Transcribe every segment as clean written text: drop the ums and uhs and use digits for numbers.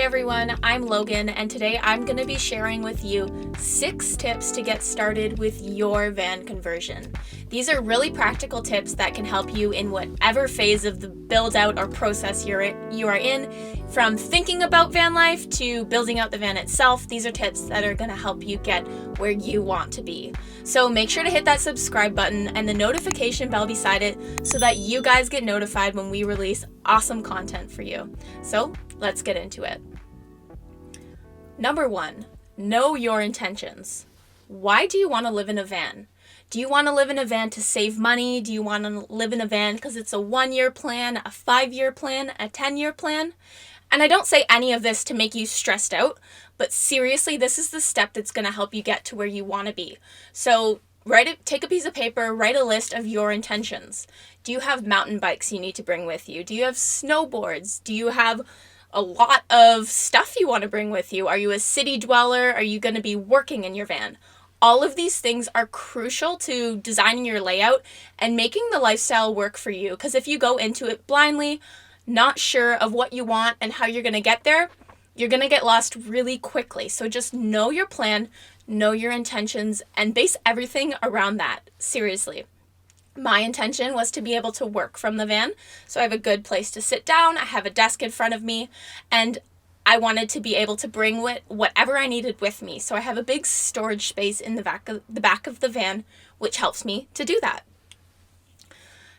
everyone, I'm Logan, and today I'm going to be sharing with you 6 tips to get started with your van conversion. These are really practical tips that can help you in whatever phase of the build out or process you are in, from thinking about van life to building out the van itself. These are tips that are going to help you get where you want to be. So make sure to hit that subscribe button and the notification bell beside it so that you guys get notified when we release awesome content for you. So let's get into it. Number 1, know your intentions. Why do you want to live in a van? Do you want to live in a van to save money? Do you want to live in a van because it's a 1-year plan, a 5-year plan, a 10-year plan? And I don't say any of this to make you stressed out, but seriously, this is the step that's going to help you get to where you want to be. So take a piece of paper, write a list of your intentions. Do you have mountain bikes you need to bring with you? Do you have snowboards? Do you have a lot of stuff you want to bring with you? Are you a city dweller? Are you going to be working in your van? All of these things are crucial to designing your layout and making the lifestyle work for you. Because if you go into it blindly, not sure of what you want and how you're going to get there, you're going to get lost really quickly. So just know your plan, know your intentions, and base everything around that. Seriously. My intention was to be able to work from the van. So I have a good place to sit down. I have a desk in front of me, and I wanted to be able to bring whatever I needed with me. So I have a big storage space in the back of the van, which helps me to do that.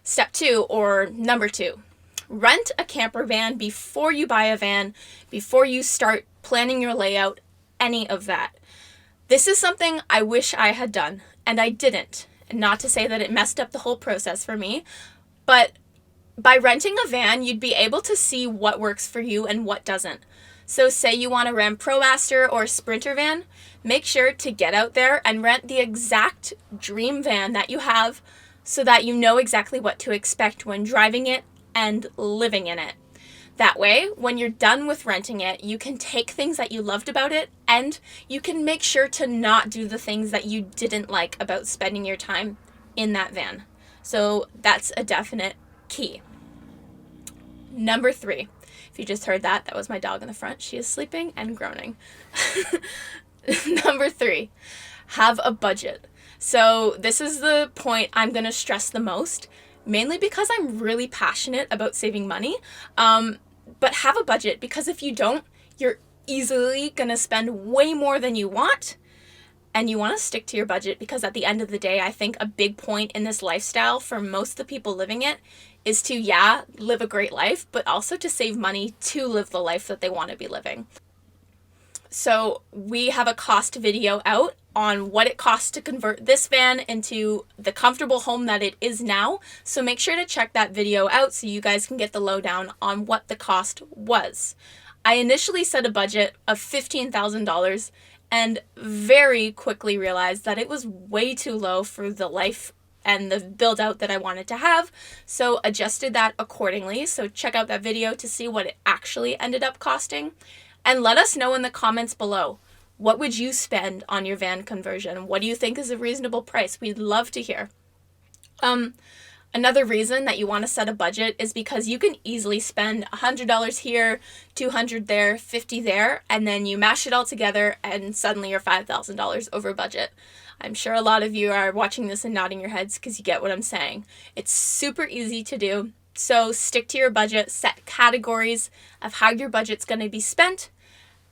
Step 2, or number 2, rent a camper van before you buy a van, before you start planning your layout, any of that. This is something I wish I had done, and I didn't. And not to say that it messed up the whole process for me, but by renting a van, you'd be able to see what works for you and what doesn't. So say you want to rent ProMaster or Sprinter van, make sure to get out there and rent the exact dream van that you have so that you know exactly what to expect when driving it and living in it. That way, when you're done with renting it, you can take things that you loved about it and you can make sure to not do the things that you didn't like about spending your time in that van. So that's a definite key. Number 3. If you just heard that, that was my dog in the front. She is sleeping and groaning. Number 3, have a budget. So this is the point I'm going to stress the most, mainly because I'm really passionate about saving money. But have a budget, because if you don't, you're easily going to spend way more than you want. And you want to stick to your budget, because at the end of the day, I think a big point in this lifestyle for most of the people living it is to, live a great life, but also to save money to live the life that they want to be living. So we have a cost video out on what it costs to convert this van into the comfortable home that it is now. So make sure to check that video out so you guys can get the lowdown on what the cost was. I initially set a budget of $15,000 and very quickly realized that it was way too low for the life and the build out that I wanted to have, so adjusted that accordingly. So check out that video to see what it actually ended up costing, and let us know in the comments below, what would you spend on your van conversion? What do you think is a reasonable price? We'd love to hear. Another reason that you want to set a budget is because you can easily spend $100 here, $200 there, $50 there, and then you mash it all together and suddenly you're $5,000 over budget. I'm sure a lot of you are watching this and nodding your heads because you get what I'm saying. It's super easy to do. So stick to your budget, set categories of how your budget's going to be spent,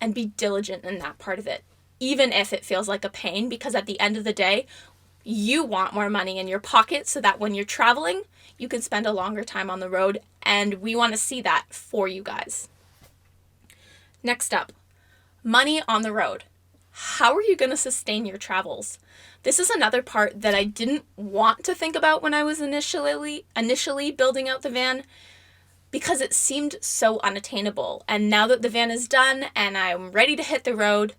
and be diligent in that part of it, even if it feels like a pain, because at the end of the day, you want more money in your pocket so that when you're traveling, you can spend a longer time on the road, and we want to see that for you guys. Next up, money on the road. How are you going to sustain your travels? This is another part that I didn't want to think about when I was initially building out the van, because it seemed so unattainable. And now that the van is done and I'm ready to hit the road,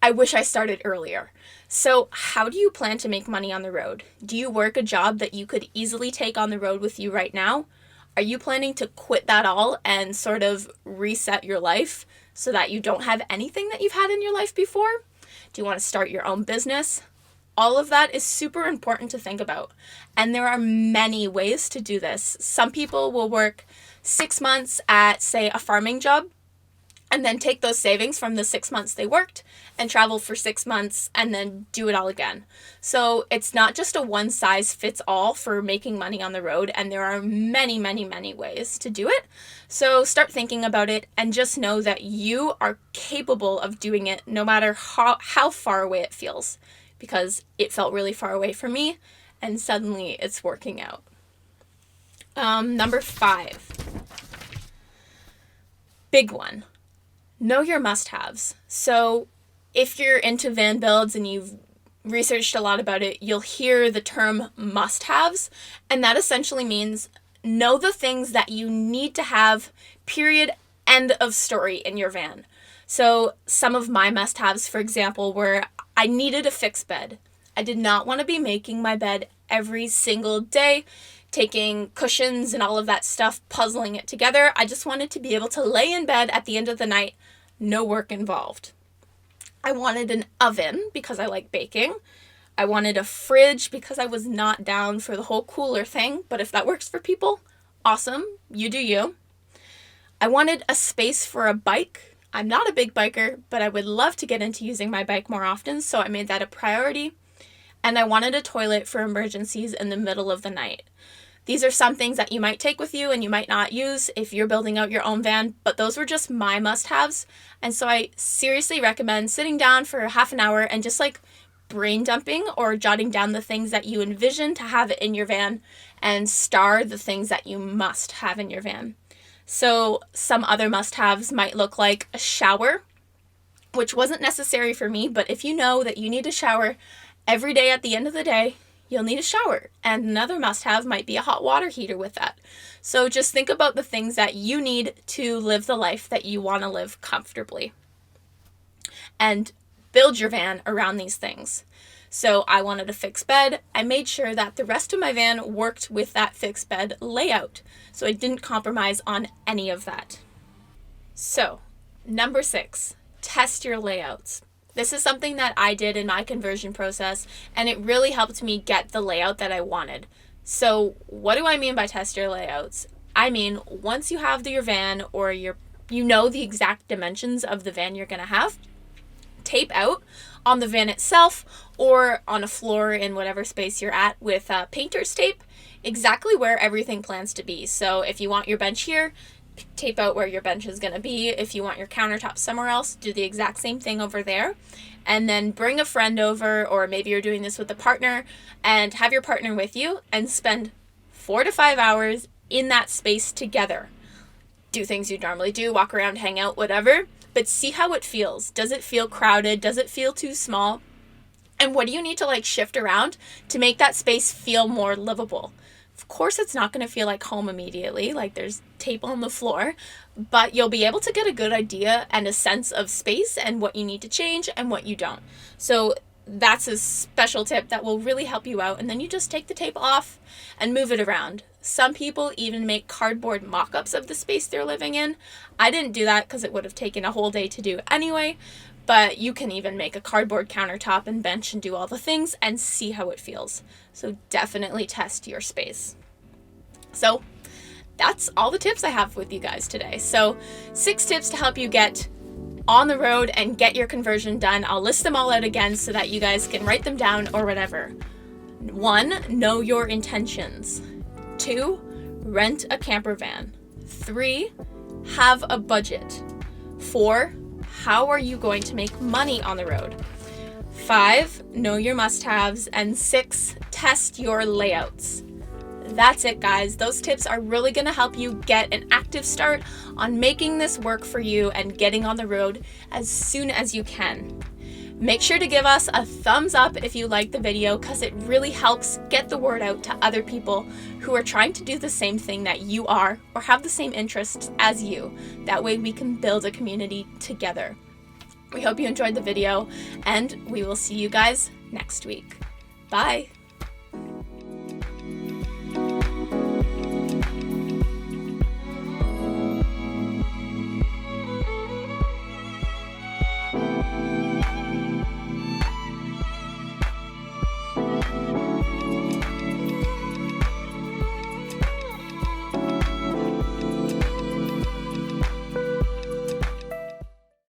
I wish I started earlier. So how do you plan to make money on the road? Do you work a job that you could easily take on the road with you right now? Are you planning to quit that all and sort of reset your life so that you don't have anything that you've had in your life before? Do you want to start your own business? All of that is super important to think about. And there are many ways to do this. Some people will work 6 months at, say, a farming job and then take those savings from the 6 months they worked and travel for 6 months and then do it all again. So it's not just a one size fits all for making money on the road, and there are many, many, many ways to do it. So start thinking about it and just know that you are capable of doing it no matter how far away it feels, because it felt really far away for me and suddenly it's working out. Number 5. Big one. Know your must-haves. So if you're into van builds and you've researched a lot about it, you'll hear the term must-haves, and that essentially means know the things that you need to have, period, end of story, in your van. So some of my must-haves, for example, were I needed a fixed bed. I did not want to be making my bed every single day, taking cushions and all of that stuff, puzzling it together. I just wanted to be able to lay in bed at the end of the night, no work involved. I wanted an oven because I like baking. I wanted a fridge because I was not down for the whole cooler thing, but if that works for people, awesome, you do you. I wanted a space for a bike. I'm not a big biker, but I would love to get into using my bike more often, so I made that a priority. And I wanted a toilet for emergencies in the middle of the night. These are some things that you might take with you and you might not use if you're building out your own van, but those were just my must-haves. And so I seriously recommend sitting down for half an hour and just like brain dumping or jotting down the things that you envision to have in your van and star the things that you must have in your van. So some other must-haves might look like a shower, which wasn't necessary for me, but if you know that you need a shower every day at the end of the day, you'll need a shower. And another must-have might be a hot water heater with that. So just think about the things that you need to live the life that you want to live comfortably. And build your van around these things. So I wanted a fixed bed. I made sure that the rest of my van worked with that fixed bed layout. So I didn't compromise on any of that. So, number 6, test your layouts. This is something that I did in my conversion process, and it really helped me get the layout that I wanted. So what do I mean by test your layouts? I mean, once you have your van or you know the exact dimensions of the van you're going to have, tape out on the van itself or on a floor in whatever space you're at with painter's tape exactly where everything plans to be. So if you want your bench here, tape out where your bench is going to be. If you want your countertop somewhere else, do the exact same thing over there. And then bring a friend over, or maybe you're doing this with a partner, and have your partner with you and spend 4 to 5 hours in that space together. Do things you normally do, walk around, hang out, whatever, but see how it feels. Does it feel crowded? Does it feel too small? And what do you need to shift around to make that space feel more livable? Of course, it's not going to feel like home immediately, like there's tape on the floor, but you'll be able to get a good idea and a sense of space and what you need to change and what you don't. So that's a special tip that will really help you out. And then you just take the tape off and move it around. Some people even make cardboard mock-ups of the space they're living in. I didn't do that because it would have taken a whole day to do anyway, but you can even make a cardboard countertop and bench and do all the things and see how it feels. So definitely test your space. So that's all the tips I have with you guys today. So 6 tips to help you get on the road and get your conversion done. I'll list them all out again so that you guys can write them down or whatever. 1, know your intentions. 2, rent a camper van. 3, have a budget. 4, how are you going to make money on the road? 5, know your must-haves. And 6, test your layouts. That's it, guys. Those tips are really going to help you get an active start on making this work for you and getting on the road as soon as you can. Make sure to give us a thumbs up if you like the video, because it really helps get the word out to other people who are trying to do the same thing that you are or have the same interests as you. That way we can build a community together. We hope you enjoyed the video, and we will see you guys next week. Bye.